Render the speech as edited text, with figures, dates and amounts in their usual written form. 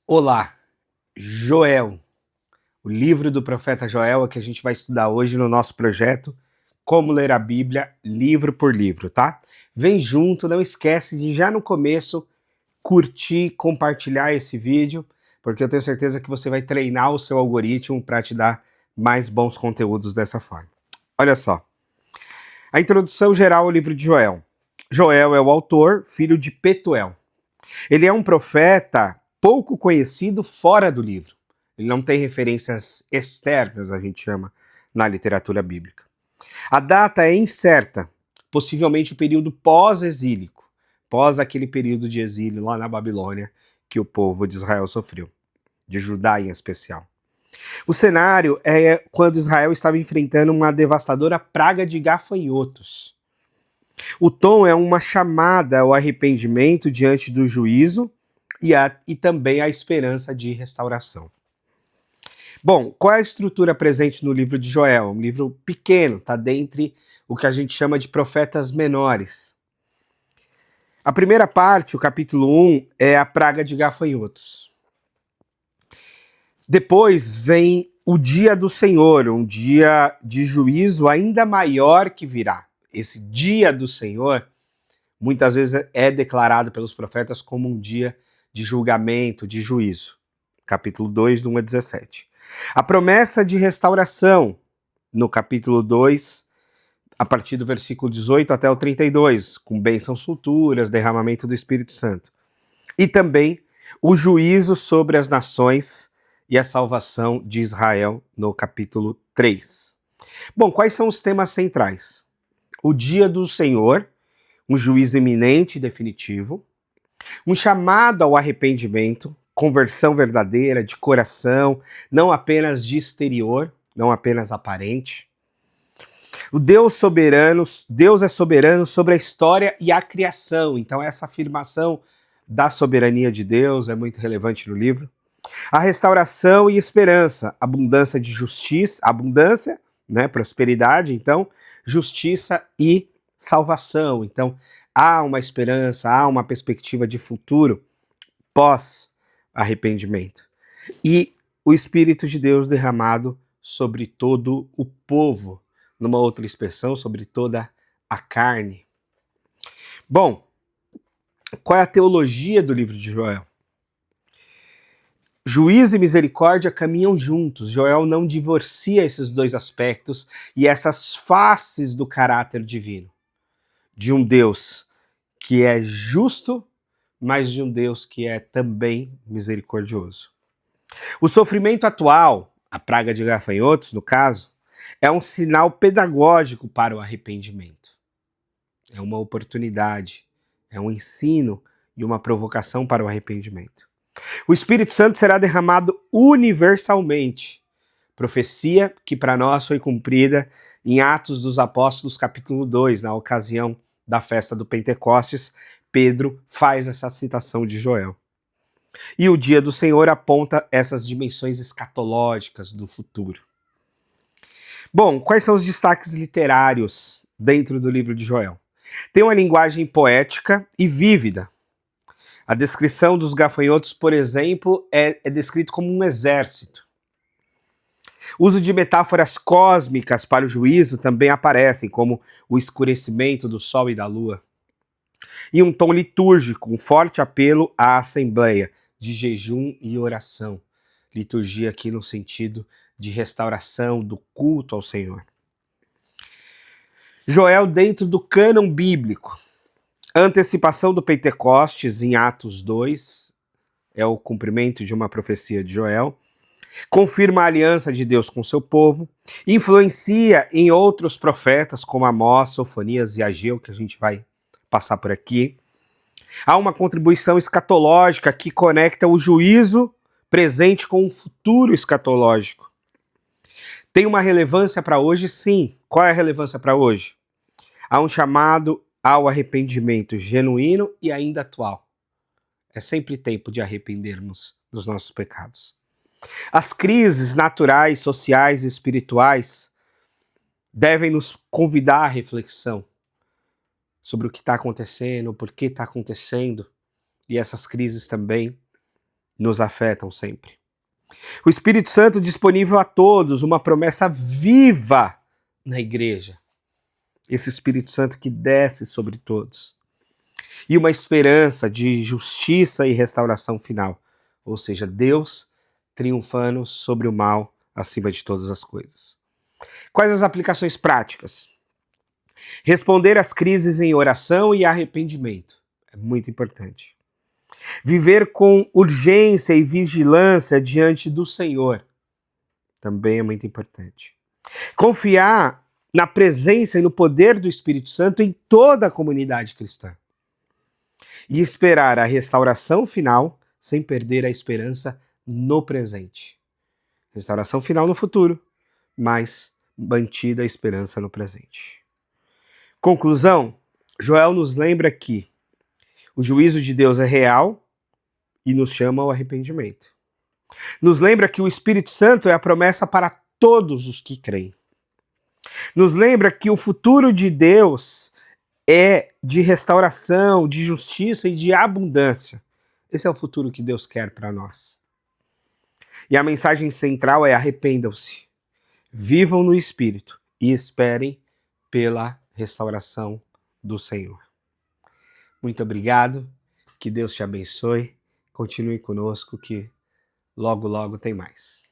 Olá, Joel, o livro do profeta Joel é que a gente vai estudar hoje no nosso projeto Como Ler a Bíblia, livro por livro, tá? Vem junto, não esquece de já no começo curtir, compartilhar esse vídeo, porque eu tenho certeza que você vai treinar o seu algoritmo para te dar mais bons conteúdos dessa forma. Olha só, a introdução geral ao livro de Joel. Joel é o autor, filho de Petuel. Ele é um profeta pouco conhecido fora do livro. Ele não tem referências externas, a gente chama, na literatura bíblica. A data é incerta, possivelmente o período pós-exílico, pós aquele período de exílio lá na Babilônia que o povo de Israel sofreu, de Judá em especial. O cenário é quando Israel estava enfrentando uma devastadora praga de gafanhotos. O tom é uma chamada ao arrependimento diante do juízo e também a esperança de restauração. Bom, qual é a estrutura presente no livro de Joel? Um livro pequeno, está dentre o que a gente chama de profetas menores. A primeira parte, o capítulo 1, é a praga de gafanhotos. Depois vem o dia do Senhor, um dia de juízo ainda maior que virá. Esse dia do Senhor muitas vezes é declarado pelos profetas como um dia de julgamento, de juízo. Capítulo 2, do 1 a 17. A promessa de restauração, no capítulo 2, a partir do versículo 18 até o 32, com bênçãos futuras, derramamento do Espírito Santo. E também o juízo sobre as nações e a salvação de Israel, no capítulo 3. Bom, quais são os temas centrais? O dia do Senhor, um juízo iminente e definitivo, um chamado ao arrependimento, conversão verdadeira, de coração, não apenas de exterior, não apenas aparente. O Deus é soberano sobre a história e a criação, então essa afirmação da soberania de Deus é muito relevante no livro. A restauração e esperança, abundância de justiça, abundância, né, prosperidade, então, justiça e salvação. Então, há uma esperança, há uma perspectiva de futuro pós-arrependimento. E o Espírito de Deus derramado sobre todo o povo, numa outra expressão, sobre toda a carne. Bom, qual é a teologia do livro de Joel? Juízo e misericórdia caminham juntos. Joel não divorcia esses dois aspectos e essas faces do caráter divino. De um Deus que é justo, mas de um Deus que é também misericordioso. O sofrimento atual, a praga de gafanhotos, no caso, é um sinal pedagógico para o arrependimento. É uma oportunidade, é um ensino e uma provocação para o arrependimento. O Espírito Santo será derramado universalmente. Profecia que para nós foi cumprida em Atos dos Apóstolos, capítulo 2, na ocasião da festa do Pentecostes, Pedro faz essa citação de Joel. E o dia do Senhor aponta essas dimensões escatológicas do futuro. Bom, quais são os destaques literários dentro do livro de Joel? Tem uma linguagem poética e vívida. A descrição dos gafanhotos, por exemplo, é descrito como um exército. O uso de metáforas cósmicas para o juízo também aparecem, como o escurecimento do sol e da lua. E um tom litúrgico, um forte apelo à assembleia, de jejum e oração. Liturgia aqui no sentido de restauração do culto ao Senhor. Joel dentro do cânon bíblico. A antecipação do Pentecostes em Atos 2 é o cumprimento de uma profecia de Joel. Confirma a aliança de Deus com seu povo. Influencia em outros profetas como Amós, Sofonias e Ageu, que a gente vai passar por aqui. Há uma contribuição escatológica que conecta o juízo presente com o futuro escatológico. Tem uma relevância para hoje? Sim. Qual é a relevância para hoje? Há um chamado ao arrependimento genuíno e ainda atual. É sempre tempo de arrependermos dos nossos pecados. As crises naturais, sociais e espirituais devem nos convidar à reflexão sobre o que está acontecendo, por que está acontecendo, e essas crises também nos afetam sempre. O Espírito Santo disponível a todos, uma promessa viva na igreja. Esse Espírito Santo que desce sobre todos. E uma esperança de justiça e restauração final. Ou seja, Deus triunfando sobre o mal acima de todas as coisas. Quais as aplicações práticas? Responder às crises em oração e arrependimento. É muito importante. Viver com urgência e vigilância diante do Senhor. Também é muito importante. Confiar na presença e no poder do Espírito Santo em toda a comunidade cristã. E esperar a restauração final sem perder a esperança no presente. Restauração final no futuro, mas mantida a esperança no presente. Conclusão, Joel nos lembra que o juízo de Deus é real e nos chama ao arrependimento. Nos lembra que o Espírito Santo é a promessa para todos os que creem. Nos lembra que o futuro de Deus é de restauração, de justiça e de abundância. Esse é o futuro que Deus quer para nós. E a mensagem central é: arrependam-se, vivam no Espírito e esperem pela restauração do Senhor. Muito obrigado, que Deus te abençoe, continue conosco que logo, logo tem mais.